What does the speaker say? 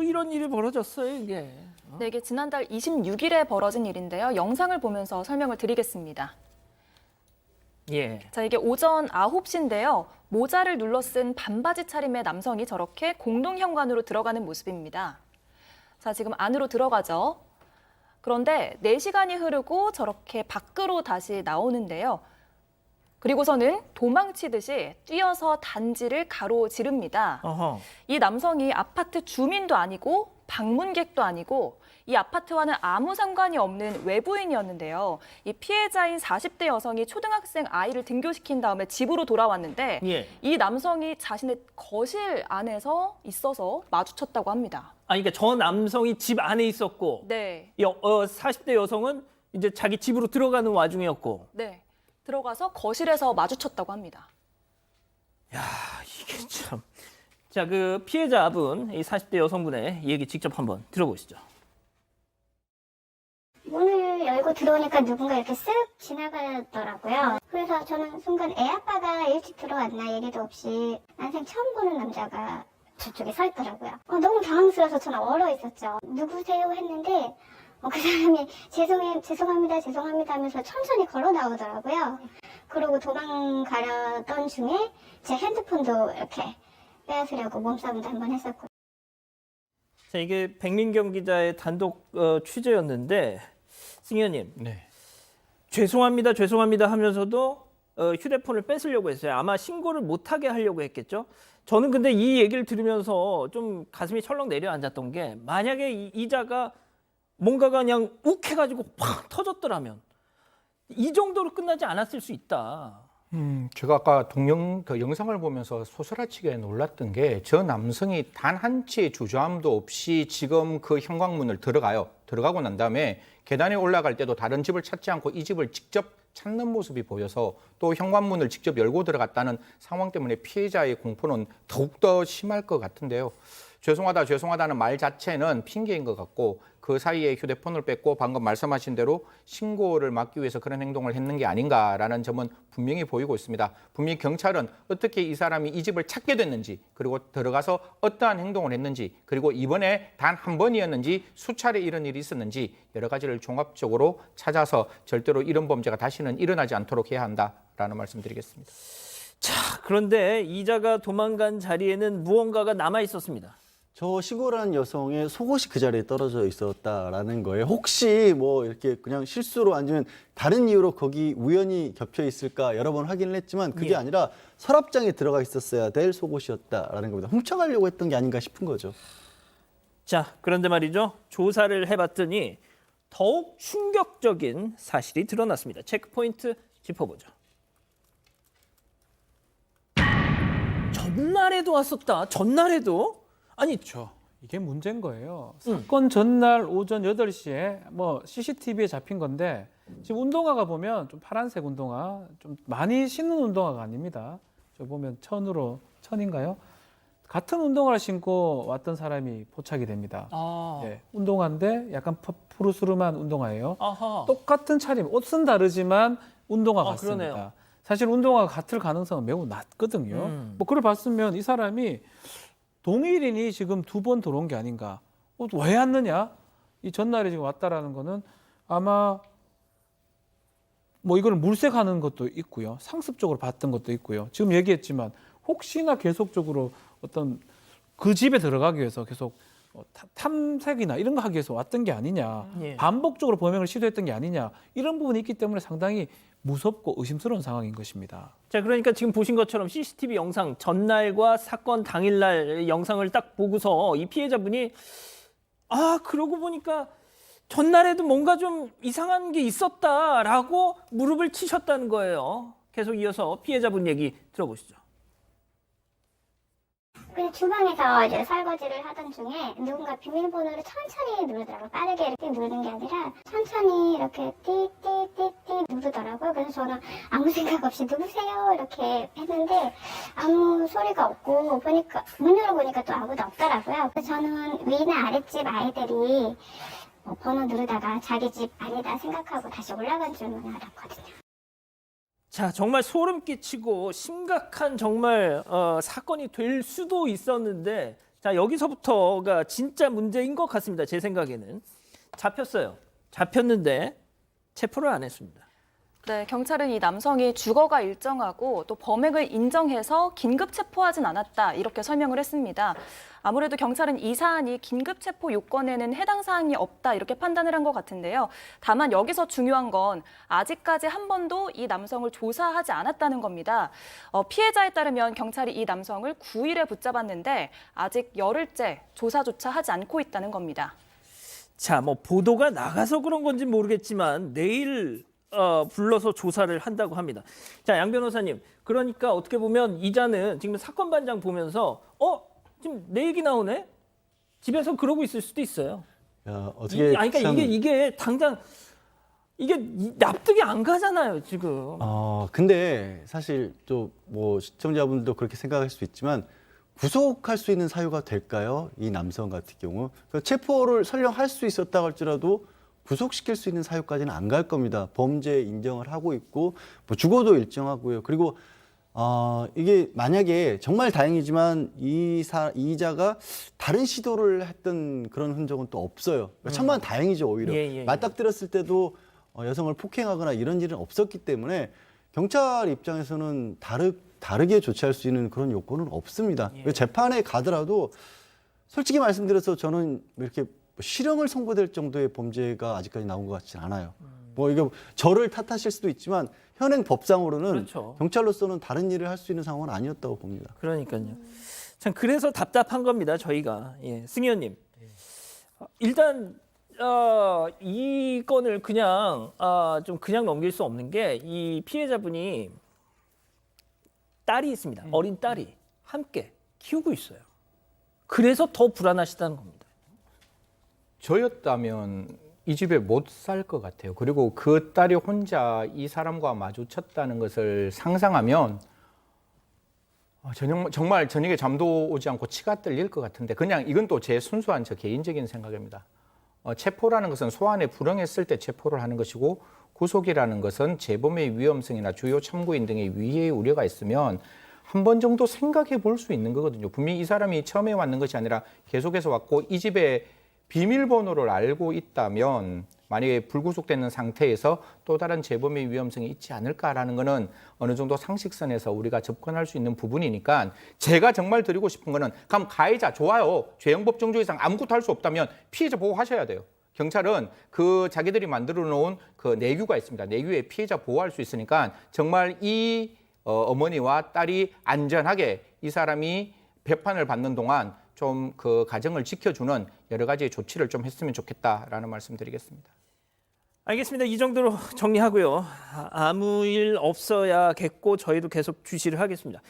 이런 일이 벌어졌어요, 이게? 네, 이게 지난달 26일에 벌어진 일인데요. 영상을 보면서 설명을 드리겠습니다. 예. 자, 이게 오전 9시인데요. 모자를 눌러 쓴 반바지 차림의 남성이 저렇게 공동현관으로 들어가는 모습입니다. 자, 지금 안으로 들어가죠. 그런데 4시간이 흐르고 저렇게 밖으로 다시 나오는데요. 그리고서는 도망치듯이 뛰어서 단지를 가로지릅니다. 어허. 이 남성이 아파트 주민도 아니고 방문객도 아니고 이 아파트와는 아무 상관이 없는 외부인이었는데요. 이 피해자인 40대 여성이 초등학생 아이를 등교시킨 다음에 집으로 돌아왔는데 예. 이 남성이 자신의 거실 안에서 있어서 마주쳤다고 합니다. 아, 그러니까 저 남성이 집 안에 있었고, 네, 40대 여성은 이제 자기 집으로 들어가는 와중이었고. 네. 들어가서 거실에서 마주쳤다고 합니다. 야, 이게 참. 자, 그 피해자분, 이 40대 여성분의 얘기 직접 한번 들어보시죠. 문을 열고 들어오니까 누군가 이렇게 쓱 지나가더라고요. 그래서 저는 순간 애 아빠가 일찍 들어왔나 얘기도 없이 난생 처음 보는 남자가 저쪽에 서 있더라고요. 너무 당황스러워서 저는 얼어 있었죠. 누구세요 했는데 그 사람이 죄송합니다 하면서 천천히 걸어 나오더라고요. 그러고 도망가려던 중에 제 핸드폰도 이렇게 빼앗으려고 몸싸움도 한번 했었고. 자, 이게 백민경 기자의 단독 취재였는데, 승희 의원님. 네. 죄송합니다 하면서도 휴대폰을 뺏으려고 했어요. 아마 신고를 못하게 하려고 했겠죠. 저는 근데 이 얘기를 들으면서 좀 가슴이 철렁 내려앉았던 게, 만약에 이자가 뭔가가 그냥 욱해가지고 팍 터졌더라면 이 정도로 끝나지 않았을 수 있다. 제가 아까 그 영상을 보면서 소스라치게 놀랐던 게 저 남성이 단 한 치의 주저함도 없이 지금 그 현관문을 들어가고 난 다음에 계단에 올라갈 때도 다른 집을 찾지 않고 이 집을 직접 찾는 모습이 보여서 또 현관문을 직접 열고 들어갔다는 상황 때문에 피해자의 공포는 더욱더 심할 것 같은데요. 죄송하다는 말 자체는 핑계인 것 같고 그 사이에 휴대폰을 뺏고 방금 말씀하신 대로 신고를 막기 위해서 그런 행동을 했는 게 아닌가라는 점은 분명히 보이고 있습니다. 분명히 경찰은 어떻게 이 사람이 이 집을 찾게 됐는지, 그리고 들어가서 어떠한 행동을 했는지, 그리고 이번에 단 한 번이었는지 수차례 이런 일이 있었는지 여러 가지를 종합적으로 찾아서 절대로 이런 범죄가 다시는 일어나지 않도록 해야 한다라는 말씀드리겠습니다. 자, 그런데 이자가 도망간 자리에는 무언가가 남아 있었습니다. 저 신고라는 여성의 속옷이 그 자리에 떨어져 있었다라는 거예요. 혹시 뭐 이렇게 그냥 실수로 아니면 다른 이유로 거기 우연히 겹쳐 있을까 여러 번 확인을 했지만 그게 예. 아니라 서랍장에 들어가 있었어야 될 속옷이었다라는 겁니다. 훔쳐가려고 했던 게 아닌가 싶은 거죠. 자, 그런데 말이죠. 조사를 해봤더니 더욱 충격적인 사실이 드러났습니다. 체크포인트 짚어보죠. 전날에도 왔었다. 전날에도? 아니, 그렇죠. 이게 문제인 거예요. 사건 전날 오전 8시에 뭐 CCTV에 잡힌 건데 지금 운동화가 보면 좀 파란색 운동화, 좀 많이 신는 운동화가 아닙니다. 저 보면 천인가요? 같은 운동화를 신고 왔던 사람이 포착이 됩니다. 아, 예, 운동화인데 약간 푸르스름한 운동화예요. 아하. 똑같은 차림, 옷은 다르지만 운동화 아, 같습니다. 그러네요. 사실 운동화가 같을 가능성은 매우 낮거든요. 뭐 그걸 봤으면 이 사람이 동일인이 지금 2번 들어온 게 아닌가. 왜 왔느냐? 이 전날에 지금 왔다라는 거는 아마 뭐 이걸 물색하는 것도 있고요. 상습적으로 봤던 것도 있고요. 지금 얘기했지만 혹시나 계속적으로 어떤 그 집에 들어가기 위해서 계속 탐색이나 이런 거 하기 위해서 왔던 게 아니냐. 예. 반복적으로 범행을 시도했던 게 아니냐. 이런 부분이 있기 때문에 상당히 무섭고 의심스러운 상황인 것입니다. 자, 그러니까 지금 보신 것처럼 CCTV 영상, 전날과 사건 당일날 영상을 딱 보고서 이 피해자분이 그러고 보니까 전날에도 뭔가 좀 이상한 게 있었다라고 무릎을 치셨다는 거예요. 계속 이어서 피해자분 얘기 들어보시죠. 그래서 주방에서 이제 설거지를 하던 중에 누군가 비밀번호를 천천히 누르더라고요. 빠르게 이렇게 누르는 게 아니라 천천히 이렇게 띠띠띠띠 누르더라고요. 그래서 저는 아무 생각 없이 누구세요? 이렇게 했는데 아무 소리가 없고 보니까 문 열어보니까 또 아무도 없더라고요. 그래서 저는 위나 아랫집 아이들이 번호 누르다가 자기 집 아니다 생각하고 다시 올라간 줄만 알았거든요. 자, 정말 소름 끼치고 심각한 정말 사건이 될 수도 있었는데 자, 여기서부터가 진짜 문제인 것 같습니다. 제 생각에는. 잡혔어요. 잡혔는데 체포를 안 했습니다. 네, 경찰은 이 남성이 주거가 일정하고 또 범행을 인정해서 긴급 체포하진 않았다 이렇게 설명을 했습니다. 아무래도 경찰은 이 사안이 긴급 체포 요건에는 해당 사항이 없다 이렇게 판단을 한 것 같은데요. 다만 여기서 중요한 건 아직까지 한 번도 이 남성을 조사하지 않았다는 겁니다. 피해자에 따르면 경찰이 이 남성을 9일에 붙잡았는데 아직 열흘째 조사조차 하지 않고 있다는 겁니다. 자, 뭐 보도가 나가서 그런 건지 모르겠지만 내일 불러서 조사를 한다고 합니다. 자, 양 변호사님, 그러니까 어떻게 보면 이자는 지금 사건 반장 보면서 지금 내 얘기 나오네? 집에서 그러고 있을 수도 있어요. 야, 어떻게 그러니까 참- 이게 당장 이게 납득이 안 가잖아요, 지금. 근데 사실 또 뭐 시청자분들도 그렇게 생각할 수 있지만 구속할 수 있는 사유가 될까요? 이 남성 같은 경우 그러니까 체포를 설령 할 수 있었다 할지라도 구속시킬 수 있는 사유까지는 안 갈 겁니다. 범죄 인정을 하고 있고 뭐 주거도 일정하고요. 그리고 이게 만약에 정말 다행이지만 이자가 다른 시도를 했던 그런 흔적은 또 없어요. 그러니까 천만 다행이죠 오히려. 예. 맞닥뜨렸을 때도 여성을 폭행하거나 이런 일은 없었기 때문에 경찰 입장에서는 다르게 조치할 수 있는 그런 요건은 없습니다. 재판에 가더라도 솔직히 말씀드려서 저는 이렇게 실형을 선고될 정도의 범죄가 아직까지 나온 것 같지는 않아요. 뭐 이거 저를 탓하실 수도 있지만 현행 법상으로는 그렇죠. 경찰로서는 다른 일을 할 수 있는 상황은 아니었다고 봅니다. 그러니까요. 참 그래서 답답한 겁니다, 저희가. 예, 승 의원님. 일단 이 건을 그냥 좀 그냥 넘길 수 없는 게 이 피해자분이 딸이 있습니다. 어린 딸이 함께 키우고 있어요. 그래서 더 불안하시다는 겁니다. 저였다면 이 집에 못 살 것 같아요. 그리고 그 딸이 혼자 이 사람과 마주쳤다는 것을 상상하면 정말 저녁에 잠도 오지 않고 치가 떨릴 것 같은데 그냥 이건 또 제 순수한 저 개인적인 생각입니다. 체포라는 것은 소환에 불응했을 때 체포를 하는 것이고 구속이라는 것은 재범의 위험성이나 주요 참고인 등의 위해의 우려가 있으면 한 번 정도 생각해 볼 수 있는 거거든요. 분명히 이 사람이 처음에 왔는 것이 아니라 계속해서 왔고 이 집에 비밀번호를 알고 있다면 만약에 불구속되는 상태에서 또 다른 재범의 위험성이 있지 않을까라는 거는 어느 정도 상식선에서 우리가 접근할 수 있는 부분이니까 제가 정말 드리고 싶은 거는 그럼 가해자 좋아요. 죄형법 정조 이상 아무것도 할 수 없다면 피해자 보호하셔야 돼요. 경찰은 그 자기들이 만들어 놓은 그 내규가 있습니다. 내규에 피해자 보호할 수 있으니까 정말 이 어머니와 딸이 안전하게 이 사람이 배판을 받는 동안 좀 그 가정을 지켜주는 여러 가지 조치를 좀 했으면 좋겠다라는 말씀드리겠습니다. 알겠습니다. 이 정도로 정리하고요. 아무 일 없어야겠고 저희도 계속 주시를 하겠습니다.